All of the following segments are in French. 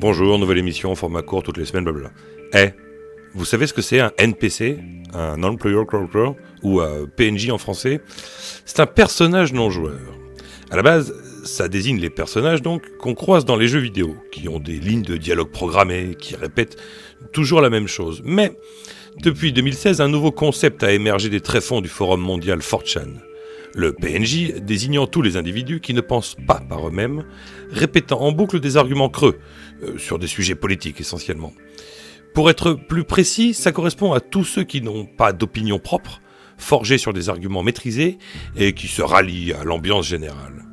Bonjour, nouvelle émission, format court toutes les semaines, blablabla. Vous savez ce que c'est un NPC, un Non-Player Character, ou PNJ en français? C'est un personnage non-joueur. À la base, ça désigne les personnages donc qu'on croise dans les jeux vidéo, qui ont des lignes de dialogue programmées, qui répètent toujours la même chose. Mais depuis 2016, un nouveau concept a émergé des tréfonds du forum mondial 4chan. Le PNJ désignant tous les individus qui ne pensent pas par eux-mêmes, répétant en boucle des arguments creux, sur des sujets politiques essentiellement. Pour être plus précis, ça correspond à tous ceux qui n'ont pas d'opinion propre, forgés sur des arguments maîtrisés et qui se rallient à l'ambiance générale.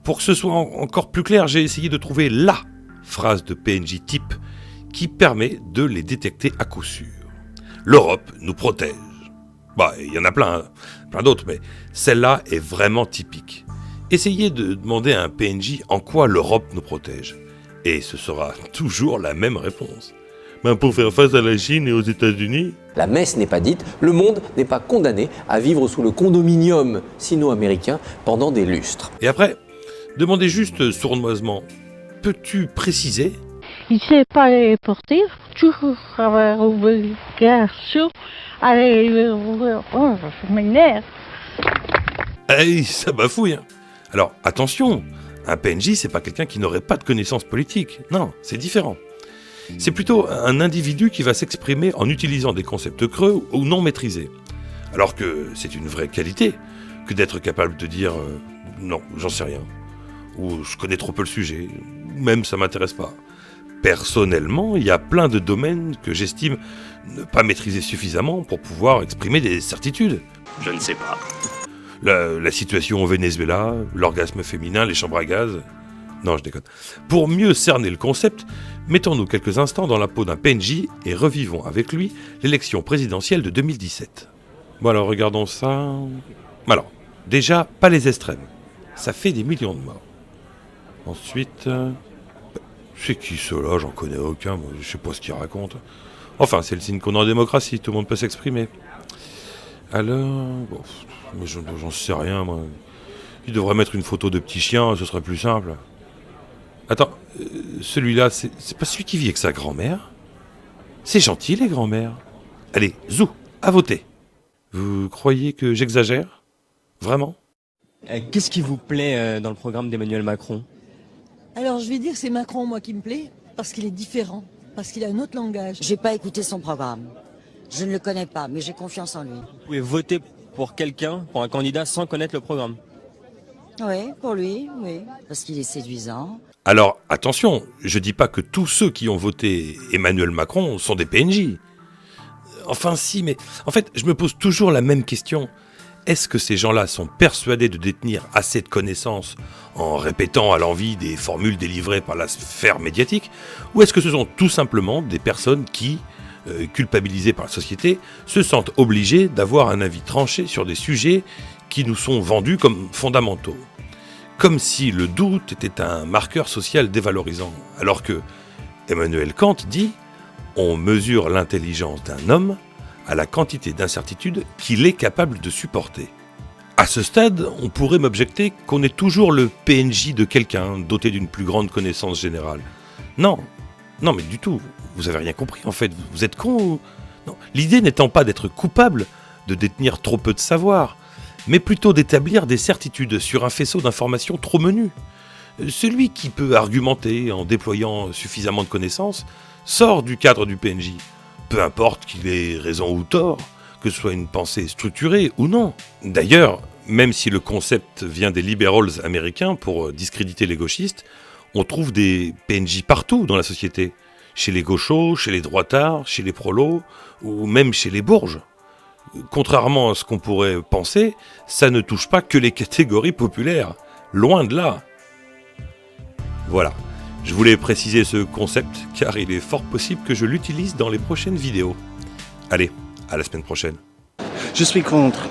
Pour que ce soit encore plus clair, j'ai essayé de trouver LA phrase de PNJ type qui permet de les détecter à coup sûr. L'Europe nous protège. Il y en a plein d'autres, mais celle-là est vraiment typique. Essayez de demander à un PNJ en quoi l'Europe nous protège. Et ce sera toujours la même réponse. Pour faire face à la Chine et aux États-Unis. La messe n'est pas dite, le monde n'est pas condamné à vivre sous le condominium sino-américain pendant des lustres. Et après, demandez juste sournoisement, peux-tu préciser ? Il ne sait pas les porter, toujours avoir un garçon, allez, je m'énerve. Ça bafouille. Alors attention, un PNJ c'est pas quelqu'un qui n'aurait pas de connaissances politiques, non, c'est différent. C'est plutôt un individu qui va s'exprimer en utilisant des concepts creux ou non maîtrisés. Alors que c'est une vraie qualité que d'être capable de dire non, j'en sais rien, ou je connais trop peu le sujet, ou même ça m'intéresse pas. Personnellement, il y a plein de domaines que j'estime ne pas maîtriser suffisamment pour pouvoir exprimer des certitudes. Je ne sais pas. La situation au Venezuela, l'orgasme féminin, les chambres à gaz. Non, je déconne. Pour mieux cerner le concept, mettons-nous quelques instants dans la peau d'un PNJ et revivons avec lui l'élection présidentielle de 2017. Bon alors, regardons ça. Alors, déjà, pas les extrêmes. Ça fait des millions de morts. Ensuite... c'est qui ceux-là? J'en connais aucun, moi, je sais pas ce qu'ils racontent. Enfin, c'est le signe qu'on est en démocratie, tout le monde peut s'exprimer. Alors... moi, j'en sais rien, moi. Il devrait mettre une photo de petit chien, ce serait plus simple. Attends, celui-là, c'est pas celui qui vit avec sa grand-mère? C'est gentil, les grand-mères. Allez, zou, à voter. Vous croyez que j'exagère? Vraiment? Qu'est-ce qui vous plaît dans le programme d'Emmanuel Macron? Alors je vais dire que c'est Macron, moi, qui me plaît, parce qu'il est différent, parce qu'il a un autre langage. J'ai pas écouté son programme. Je ne le connais pas, mais j'ai confiance en lui. Vous pouvez voter pour quelqu'un, pour un candidat, sans connaître le programme? Oui, pour lui, oui. Parce qu'il est séduisant. Alors, attention, je dis pas que tous ceux qui ont voté Emmanuel Macron sont des PNJ. Enfin si, mais en fait, je me pose toujours la même question. Est-ce que ces gens-là sont persuadés de détenir assez de connaissances en répétant à l'envi des formules délivrées par la sphère médiatique? Ou est-ce que ce sont tout simplement des personnes qui, culpabilisées par la société, se sentent obligées d'avoir un avis tranché sur des sujets qui nous sont vendus comme fondamentaux? Comme si le doute était un marqueur social dévalorisant, alors que Emmanuel Kant dit « On mesure l'intelligence d'un homme à la quantité d'incertitudes qu'il est capable de supporter ». À ce stade, on pourrait m'objecter qu'on est toujours le PNJ de quelqu'un doté d'une plus grande connaissance générale. Non, mais du tout, vous avez rien compris en fait, vous êtes con ou... Non. L'idée n'étant pas d'être coupable, de détenir trop peu de savoir, mais plutôt d'établir des certitudes sur un faisceau d'informations trop menu. Celui qui peut argumenter en déployant suffisamment de connaissances sort du cadre du PNJ. Peu importe qu'il ait raison ou tort, que ce soit une pensée structurée ou non. D'ailleurs, même si le concept vient des liberals américains pour discréditer les gauchistes, on trouve des PNJ partout dans la société. Chez les gauchos, chez les droitards, chez les prolos, ou même chez les bourges. Contrairement à ce qu'on pourrait penser, ça ne touche pas que les catégories populaires. Loin de là. Voilà. Je voulais préciser ce concept, car il est fort possible que je l'utilise dans les prochaines vidéos. Allez, à la semaine prochaine. Je suis contre.